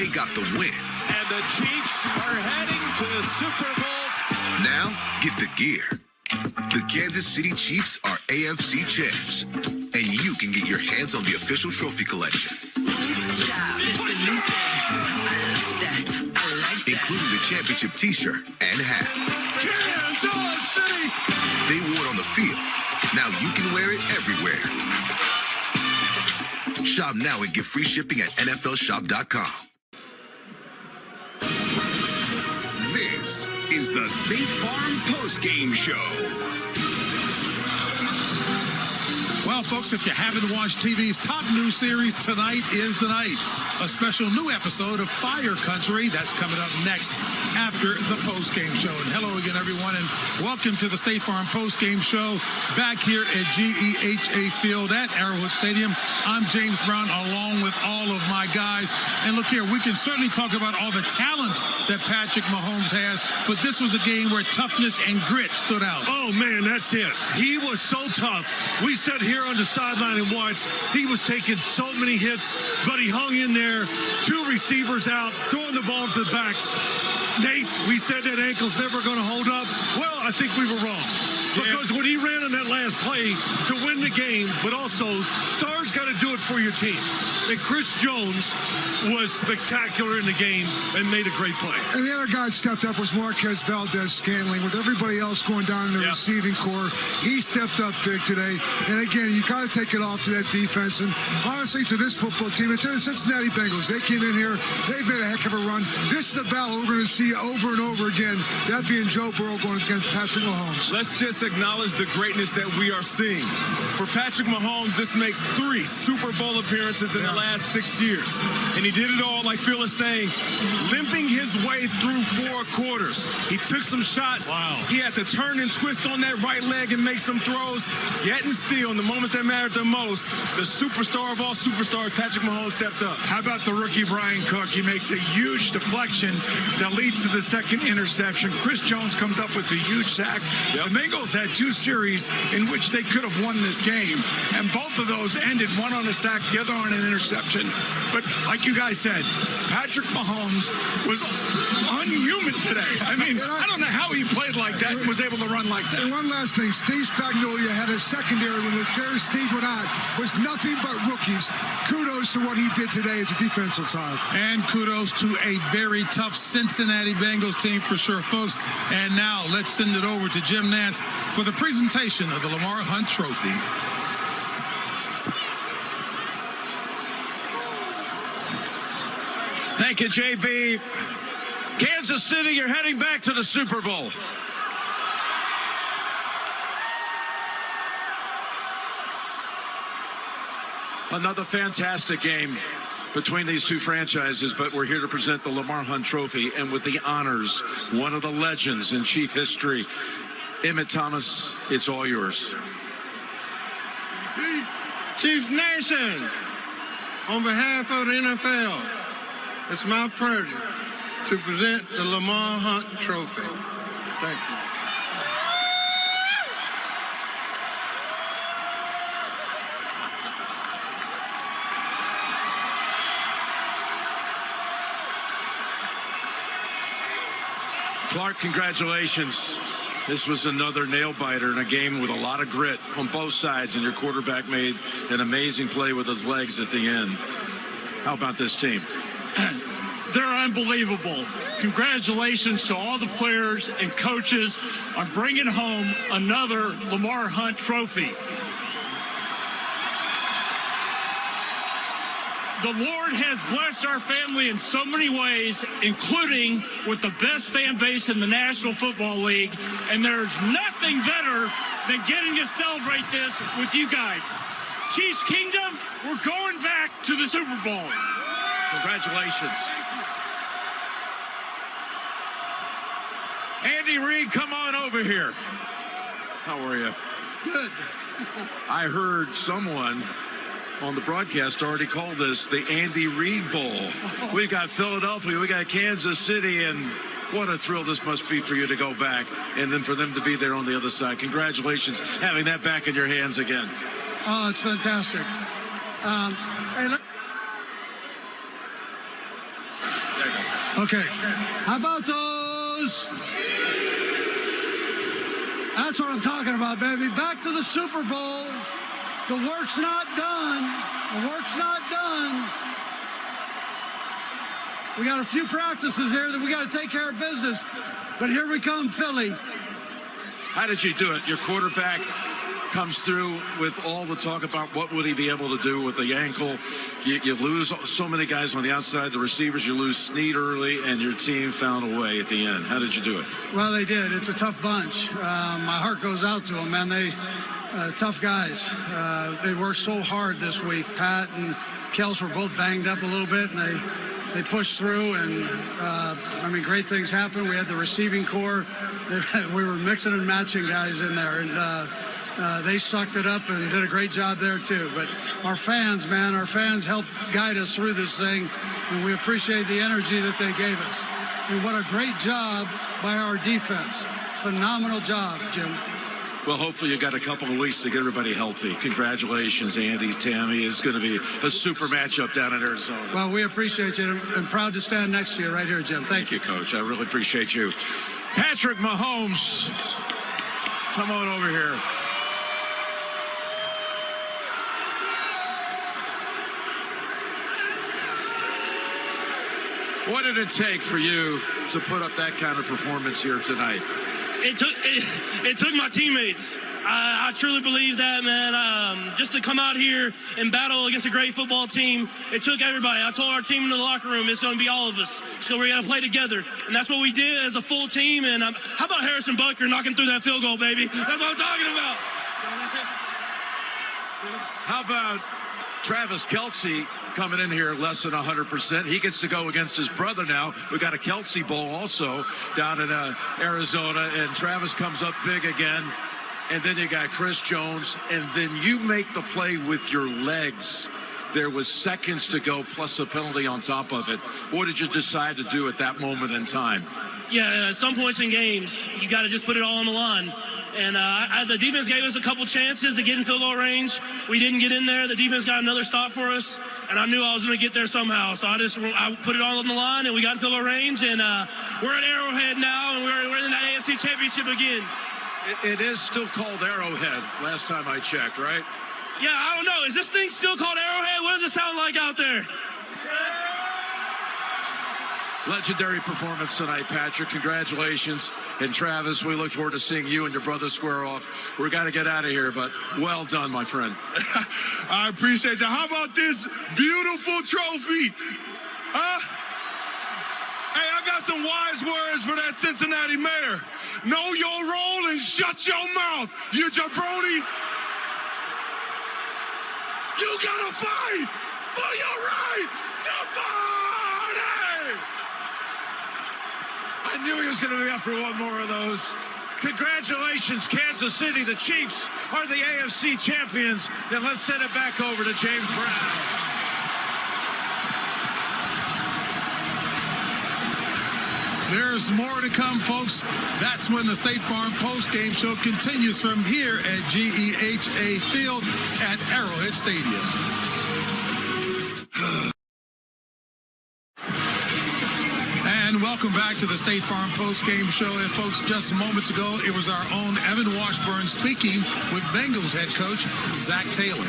they got the win. And the Chiefs are heading to Super Bowl. Now, get the gear. The Kansas City Chiefs are AFC champs, and you can get your hands on the official trophy collection, including the championship T-shirt and hat. Kansas City! They wore it on the field. Now you can wear it everywhere. Shop now and get free shipping at NFLShop.com. This is the State Farm Post-Game Show. Well, folks, if you haven't watched TV's top new series, tonight is the night. A special new episode of Fire Country. That's coming up next after the post-game show. And hello again, everyone, and welcome to the State Farm post-game show back here at GEHA Field at Arrowhead Stadium. I'm James Brown, along with all of my guys. And look here, we can certainly talk about all the talent that Patrick Mahomes has, but this was a game where toughness and grit stood out. Oh, man, that's it. He was so tough. We sat here on the sideline and watched. He was taking so many hits, but he hung in there. Two receivers out, throwing the ball to the backs. Nate, we said that ankle's never going to hold up. Well, I think we were wrong. Because when he ran on that last play to win the game, but also, stars got to do it for your team. And Chris Jones was spectacular in the game and made a great play. And the other guy that stepped up was Marquez Valdez-Scantling. With everybody else going down in the receiving core, he stepped up big today. And again, you got to take it off to that defense. And honestly, to this football team, and to the Cincinnati Bengals, they came in here, they've made a heck of a run. This is a battle we're going to see over and over again, that being Joe Burrow going against Patrick Mahomes. Let's just acknowledge the greatness that we are seeing. For Patrick Mahomes, this makes 3 Super Bowl appearances in the last 6 years. And he did it all, like Phil is saying, limping his way through 4 quarters. He took some shots. Wow. He had to turn and twist on that right leg and make some throws. Yet and still, in the moments that mattered the most, the superstar of all superstars, Patrick Mahomes, stepped up. How about the rookie Brian Cook? He makes a huge deflection that leads to the second interception. Chris Jones comes up with a huge sack. The Bengals had 2 series in which they could have won this game, and both of those ended, one on a sack, the other on an interception. But like you guys said, Patrick Mahomes was unhuman today. I mean, I don't know how he played like that and was able to run like that. And one last thing, Steve Spagnuolo had a secondary when the Jerry Steve went out, was nothing but rookies. Kudos to what he did today as a defensive side. And kudos to a very tough Cincinnati Bengals team for sure, folks. And now let's send it over to Jim Nantz for the presentation of the Lamar Hunt Trophy. Thank you, JB. Kansas City, you're heading back to the Super Bowl. Another fantastic game between these two franchises, but we're here to present the Lamar Hunt Trophy, and with the honors, one of the legends in Chief history, Emmett Thomas, it's all yours. Chief Nation, on behalf of the NFL, it's my pleasure to present the Lamar Hunt Trophy. Thank you. Clark, congratulations. This was another nail-biter in a game with a lot of grit on both sides, and your quarterback made an amazing play with his legs at the end. How about this team? They're unbelievable. Congratulations to all the players and coaches on bringing home another Lamar Hunt Trophy. The Lord has blessed our family in so many ways, including with the best fan base in the National Football League, and there's nothing better than getting to celebrate this with you guys. Chiefs Kingdom, we're going back to the Super Bowl. Congratulations. Andy Reid, come on over here. How are you? Good. I heard someone on the broadcast already called this the Andy Reid Bowl. We've got Philadelphia, we got Kansas City, and what a thrill this must be for you to go back and then for them to be there on the other side. Congratulations, having that back in your hands again. Oh, it's fantastic. And Okay. How about those? That's what I'm talking about, baby. Back to the Super Bowl. The work's not done. The work's not done. We got a few practices here that we got to take care of business. But here we come, Philly. How did you do it? Your quarterback comes through with all the talk about what would he be able to do with the ankle. You lose so many guys on the outside, the receivers, you lose Snead early, and your team found a way at the end. How did you do it? Well, they did. It's a tough bunch. My heart goes out to them, man. They tough guys. They worked so hard this week. Pat and Kels were both banged up a little bit, and they pushed through, and great things happened. We had the receiving core. We were mixing and matching guys in there, and they sucked it up and did a great job there too. But our fans, man, helped guide us through this thing, and we appreciate the energy that they gave us. And what a great job by our defense. Phenomenal job, Jim. Well, hopefully you got a couple of weeks to get everybody healthy. Congratulations, Andy, Tammy. It's going to be a super matchup down in Arizona. Well, we appreciate you, and proud to stand next to you right here, Jim. Thank you, Coach. I really appreciate you. Patrick Mahomes, come on over here. What did it take for you to put up that kind of performance here tonight? It took my teammates. I truly believe that, man. Just to come out here and battle against a great football team, it took everybody. I told our team in the locker room, it's going to be all of us. So we're going to play together. And that's what we did as a full team. And how about Harrison Butker knocking through that field goal, baby? That's what I'm talking about. How about Travis Kelce coming in here less than 100%? He gets to go against his brother now. We got a Kelce Bowl also down in Arizona, and Travis comes up big again. And then you got Chris Jones, and then you make the play with your legs. There was seconds to go plus a penalty on top of it. What did you decide to do at that moment in time? Yeah, at some points in games, you got to just put it all on the line. And the defense gave us a couple chances to get in field goal range. We didn't get in there. The defense got another stop for us, and I knew I was going to get there somehow. So I put it all on the line, and we got in field goal range. And we're at Arrowhead now, and we're in that AFC Championship again. It is still called Arrowhead, last time I checked, right? Yeah, I don't know. Is this thing still called Arrowhead? What does it sound like out there? Legendary performance tonight, Patrick. Congratulations. And Travis, we look forward to seeing you and your brother square off. We're got to get out of here, but well done, my friend. I appreciate you. How about this beautiful trophy? Huh? Hey, I got some wise words for that Cincinnati mayor. Know your role and shut your mouth, you jabroni. You gotta fight for your right to party. I knew he was going to be up for one more of those. Congratulations, Kansas City. The Chiefs are the AFC champions. Then let's send it back over to James Brown. There's more to come, folks. That's when the State Farm post-game show continues from here at GEHA Field at Arrowhead Stadium. And welcome back to the State Farm post-game show. And folks, just moments ago, it was our own Evan Washburn speaking with Bengals head coach Zach Taylor.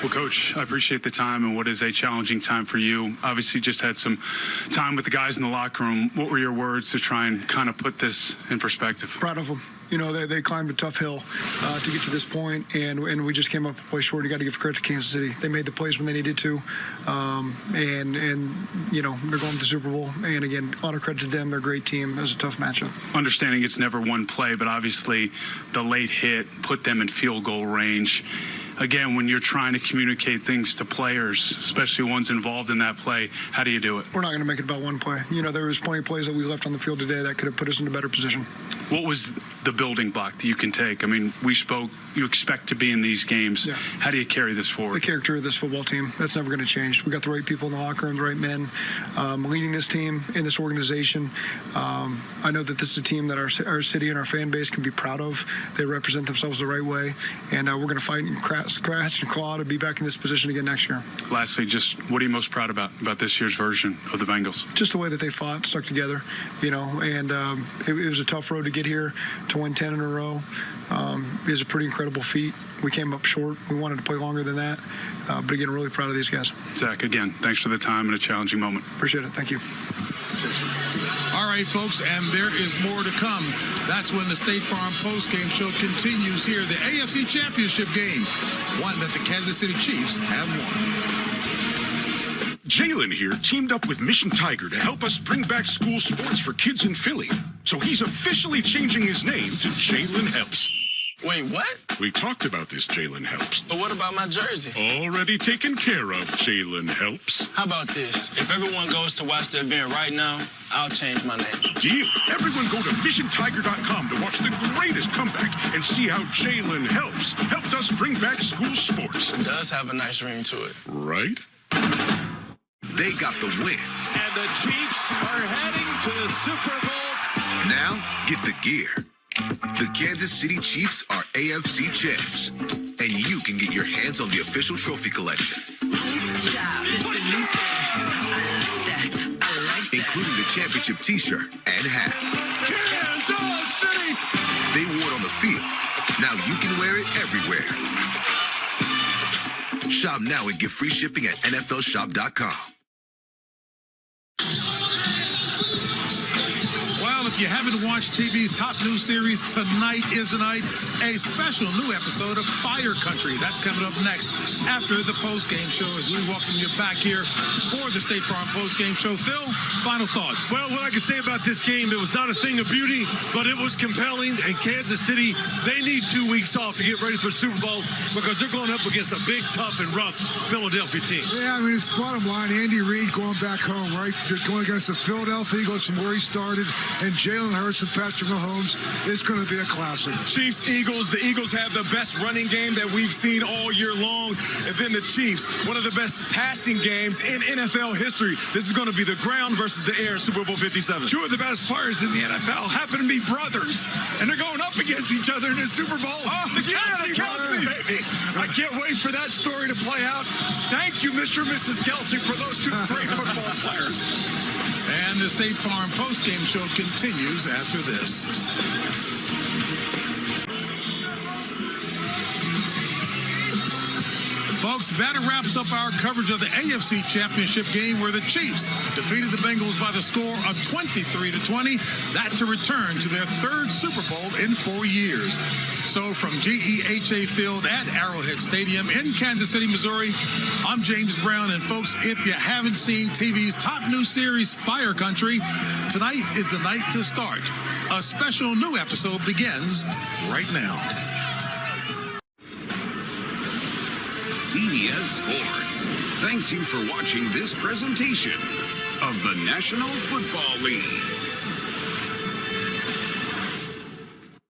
Well, Coach, I appreciate the time and what is a challenging time for you. Obviously, just had some time with the guys in the locker room. What were your words to try and kind of put this in perspective? Proud of them. You know, they climbed a tough hill to get to this point, and we just came up a play short. You got to give credit to Kansas City. They made the plays when they needed to, and you know, they're going to the Super Bowl. And again, a lot of credit to them. They're a great team. It was a tough matchup. Understanding it's never one play, but obviously the late hit put them in field goal range. Again, when you're trying to communicate things to players, especially ones involved in that play, how do you do it? We're not going to make it about one play. You know, there was plenty of plays that we left on the field today that could have put us in a better position. What was the building block that you can take? I mean, we spoke, you expect to be in these games. Yeah. How do you carry this forward? The character of this football team, that's never going to change. We got the right people in the locker room, the right men leading this team in this organization. I know that this is a team that our city and our fan base can be proud of. They represent themselves the right way, and we're going to fight and scratch and claw to be back in this position again next year. Lastly, just what are you most proud about this year's version of the Bengals? Just the way that they fought, stuck together, and it was a tough road to get here. To win 10 in a row is a pretty incredible feat. We came up short. We wanted to play longer than that. But again, really proud of these guys. Zach, again, thanks for the time and a challenging moment. Appreciate it. Thank you. All right, folks, and there is more to come. That's when the State Farm postgame show continues here. The AFC Championship game, one that the Kansas City Chiefs have won. Jalen here teamed up with Mission Tiger to help us bring back school sports for kids in Philly. So he's officially changing his name to Jalen Helps. Wait, what? We talked about this, Jalen Helps. But what about my jersey? Already taken care of, Jalen Helps. How about this? If everyone goes to watch the event right now, I'll change my name. Deal. Everyone go to missiontiger.com to watch the greatest comeback and see how Jalen Helps helped us bring back school sports. It does have a nice ring to it. Right? They got the win. And the Chiefs are heading to the Super Bowl. Now, get the gear. The Kansas City Chiefs are AFC champs, and you can get your hands on the official trophy collection, including the championship T-shirt and hat. Kansas City! They wore it on the field. Now you can wear it everywhere. Shop now and get free shipping at NFLShop.com. Well, if you haven't watched TV's top news series, tonight is the night. A special new episode of Fire Country. That's coming up next after the postgame show as we welcome you back here for the State Farm postgame show. Phil, final thoughts. Well, what I can say about this game, it was not a thing of beauty, but it was compelling. And Kansas City, they need 2 weeks off to get ready for the Super Bowl because they're going up against a big, tough, and rough Philadelphia team. Yeah, I mean, it's bottom line. Andy Reid going back home, right? They're going against the Philadelphia Eagles from where he started. And Jalen Hurts and Patrick Mahomes is going to be a classic. Chiefs, Eagles. The Eagles have the best running game that we've seen all year long. And then the Chiefs, one of the best passing games in NFL history. This is going to be the ground versus the air, Super Bowl 57. Two of the best players in the NFL happen to be brothers, and they're going up against each other in the Super Bowl. Oh, the Kelsey, baby. I can't wait for that story to play out. Thank you, Mr. and Mrs. Kelsey, for those two great football players. And the State Farm postgame show continues after this. Folks, that wraps up our coverage of the AFC Championship game where the Chiefs defeated the Bengals by the score of 23-20. That to return to their third Super Bowl in 4 years. So from GEHA Field at Arrowhead Stadium in Kansas City, Missouri, I'm James Brown. And folks, if you haven't seen TV's top new series, Fire Country, tonight is the night to start. A special new episode begins right now. CBS Sports thanks you for watching this presentation of the National Football League.